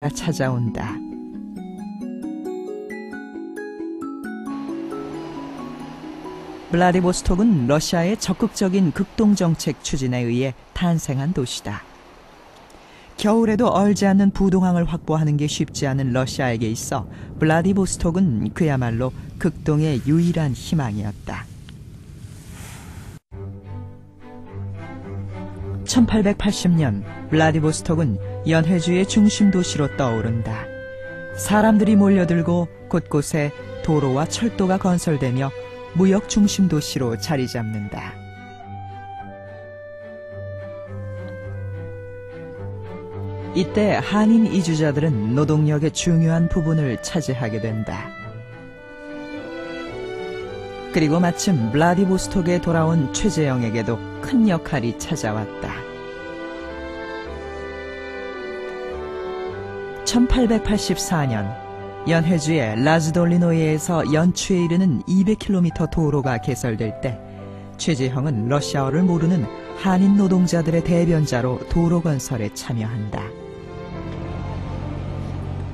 찾아온다. 블라디보스톡은 러시아의 적극적인 극동정책 추진에 의해 탄생한 도시다. 겨울에도 얼지 않는 부동항을 확보하는 게 쉽지 않은 러시아에게 있어 블라디보스톡은 그야말로 극동의 유일한 희망이었다. 1880년 블라디보스톡은 연해주의 중심 도시로 떠오른다. 사람들이 몰려들고 곳곳에 도로와 철도가 건설되며 무역 중심 도시로 자리 잡는다. 이때 한인 이주자들은 노동력의 중요한 부분을 차지하게 된다. 그리고 마침 블라디보스톡에 돌아온 최재형에게도 큰 역할이 찾아왔다. 1884년 연해주의 라즈돌리노이에서 연추에 이르는 200km 도로가 개설될 때 최재형은 러시아어를 모르는 한인 노동자들의 대변자로 도로 건설에 참여한다.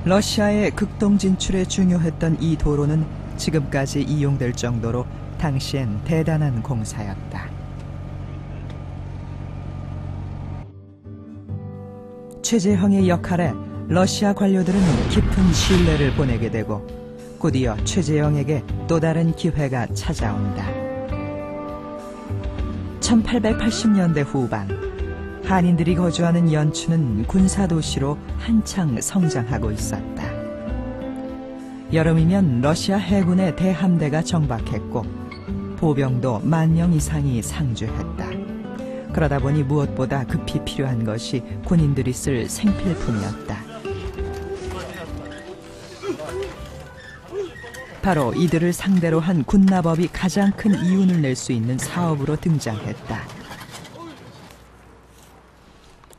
러시아의 극동 진출에 중요했던 이 도로는 지금까지 이용될 정도로 당시엔 대단한 공사였다. 최재형의 역할에 러시아 관료들은 깊은 신뢰를 보내게 되고 곧이어 최재형에게 또 다른 기회가 찾아온다. 1880년대 후반 한인들이 거주하는 연추는 군사도시로 한창 성장하고 있었다. 여름이면 러시아 해군의 대함대가 정박했고 보병도 10,000명 이상이 상주했다. 그러다 보니 무엇보다 급히 필요한 것이 군인들이 쓸 생필품이었다. 바로 이들을 상대로 한 군납업이 가장 큰 이윤을 낼 수 있는 사업으로 등장했다.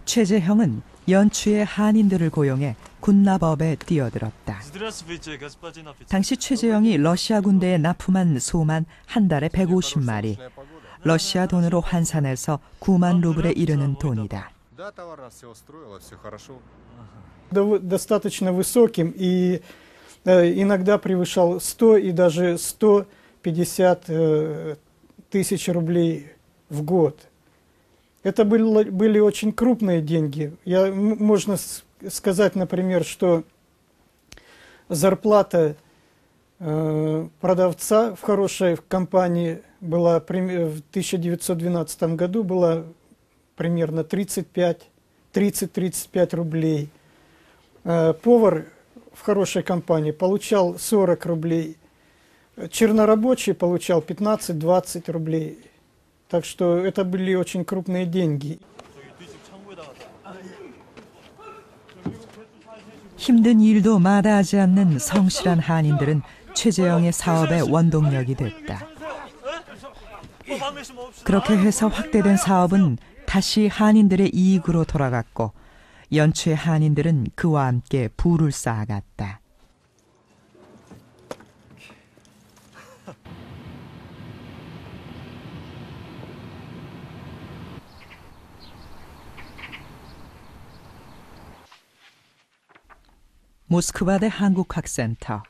최재형은 연추의 한인들을 고용해 군납업에 뛰어들었다. 당시 최재형이 러시아 군대에 납품한 소만 한 달에 150마리, 러시아 돈으로 환산해서 9만 루블에 이르는 돈이다. Достаточно высоким и иногда превышал 100 и даже 150 тысяч рублей в год. Это были очень крупные деньги. Можно сказать, например, что зарплата продавца в хорошей компании была в 1912 году была примерно 30-35 рублей. Повар в хорошей компании получал 40 рублей. Чернорабочий получал 15-20 рублей. Так что это были очень крупные деньги. 힘든 일도 마다하지 않는 성실한 한인들은 최재형의 사업의 원동력이 됐다. 그렇게 해서 확대된 사업은 다시 한인들의 이익으로 돌아갔고 연추의 한인들은 그와 함께 부를 쌓아갔다. 모스크바대 한국학센터,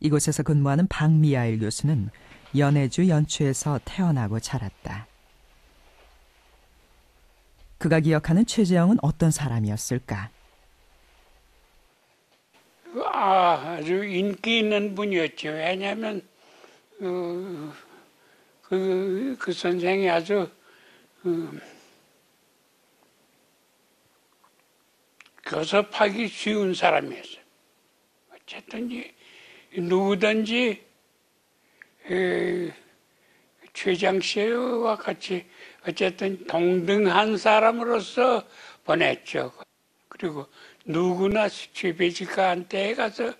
이곳에서 근무하는 박미하일 교수는 연해주 연추에서 태어나고 자랐다. 그가 기억하는 최재형은 어떤 사람이었을까? 아주 인기 있는 분이었죠. 왜냐하면 그 선생이 아주 교섭하기 쉬운 사람이었어요. 어쨌든 누구든지 최장 씨와 같이 어쨌든 동등한 사람으로서 보냈죠. 그리고 누구나 최배직가한테 가서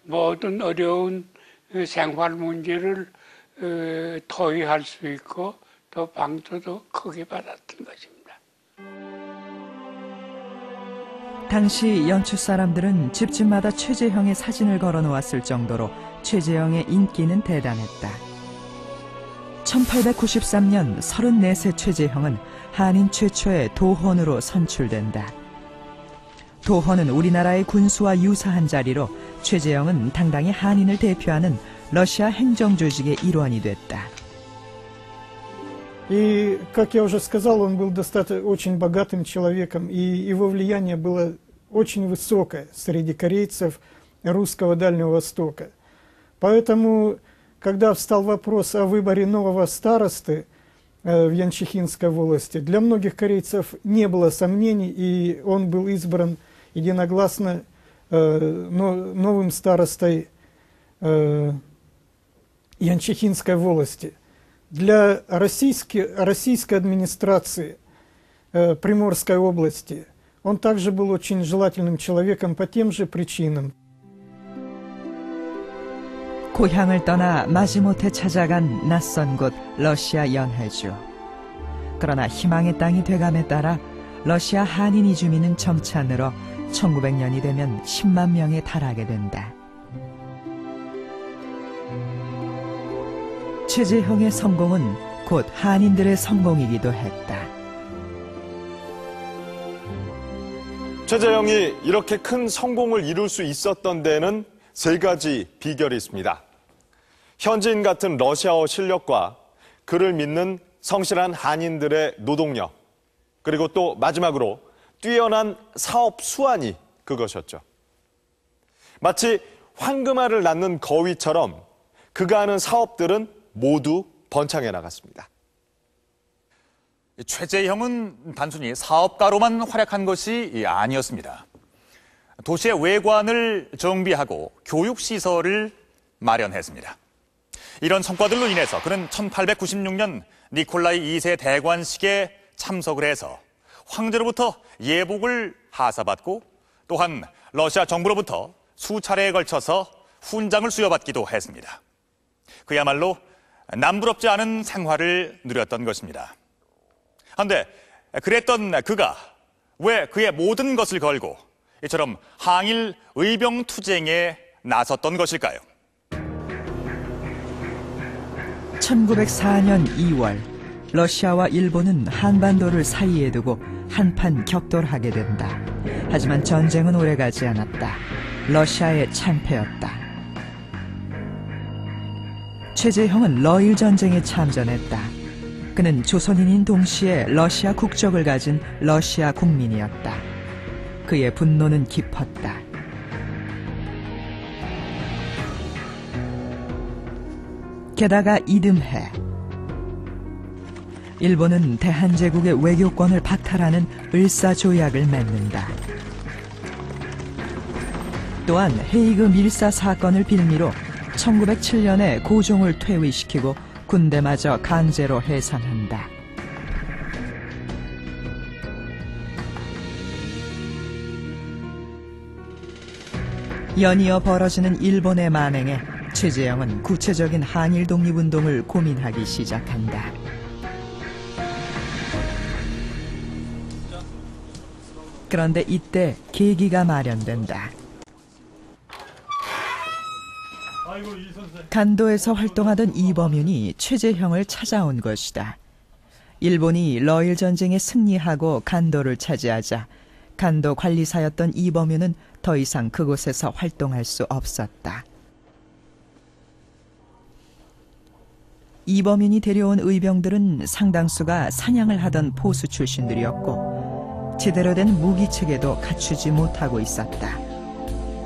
모든 어려운 생활 문제를 토의할 수 있고 또 방도도 크게 받았던 것입니다. 당시 연추 사람들은 집집마다 최재형의 사진을 걸어놓았을 정도로 최재형의 인기는 대단했다. 1893년 34세 최재형은 한인 최초의 도혼으로 선출된다. 도허는 우리나라의 군수와 유사한 자리로 최재형은 당당히 한인을 대표하는 러시아 행정조직의 일원이 됐다. И, как я уже сказал, он был достаточно очень богатым человеком, и его влияние было очень высокое среди корейцев русского Дальнего Востока. Поэтому, когда встал вопрос о выборе нового старосты в Янчихинской волости, для многих корейцев не было сомнений, и он был избран единогласно новым старостой Янчихинской волости. Для российской администрации Приморской области он также был очень желательным человеком по тем же причинам. 고향을 떠나 마지못해 찾아간 낯선 곳 러시아 연해주. 그러나 희망의 땅이 돼감에 따라 러시아 한인 이주민은 점차 늘어 1900년이 되면 10만 명에 달하게 된다. 최재형의 성공은 곧 한인들의 성공이기도 했다. 최재형이 이렇게 큰 성공을 이룰 수 있었던 데에는 세 가지 비결이 있습니다. 현지인 같은 러시아어 실력과 그를 믿는 성실한 한인들의 노동력, 그리고 또 마지막으로 뛰어난 사업 수완이 그것이었죠. 마치 황금알을 낳는 거위처럼 그가 하는 사업들은 모두 번창해 나갔습니다. 최재형은 단순히 사업가로만 활약한 것이 아니었습니다. 도시의 외관을 정비하고 교육시설을 마련했습니다. 이런 성과들로 인해서 그는 1896년 니콜라이 2세 대관식에 참석을 해서 황제로부터 예복을 하사받고 또한 러시아 정부로부터 수차례에 걸쳐서 훈장을 수여받기도 했습니다. 그야말로 남부럽지 않은 생활을 누렸던 것입니다. 그런데 그랬던 그가 왜 그의 모든 것을 걸고 이처럼 항일 의병 투쟁에 나섰던 것일까요? 1904년 2월 러시아와 일본은 한반도를 사이에 두고 한판 격돌하게 된다. 하지만 전쟁은 오래가지 않았다. 러시아의 참패였다. 최재형은 러일 전쟁에 참전했다. 그는 조선인인 동시에 러시아 국적을 가진 러시아 국민이었다. 그의 분노는 깊었다. 게다가 이듬해 일본은 대한제국의 외교권을 박탈하는 을사조약을 맺는다. 또한 헤이그 밀사 사건을 빌미로 1907년에 고종을 퇴위시키고 군대마저 강제로 해산한다. 연이어 벌어지는 일본의 만행에 최재형은 구체적인 항일 독립운동을 고민하기 시작한다. 그런데 이때 계기가 마련된다. 간도에서 활동하던 이범윤이 최재형을 찾아온 것이다. 일본이 러일 전쟁에 승리하고 간도를 차지하자 간도 관리사였던 이범윤은 더 이상 그곳에서 활동할 수 없었다. 이범윤이 데려온 의병들은 상당수가 사냥을 하던 포수 출신들이었고 제대로 된 무기체계도 갖추지 못하고 있었다.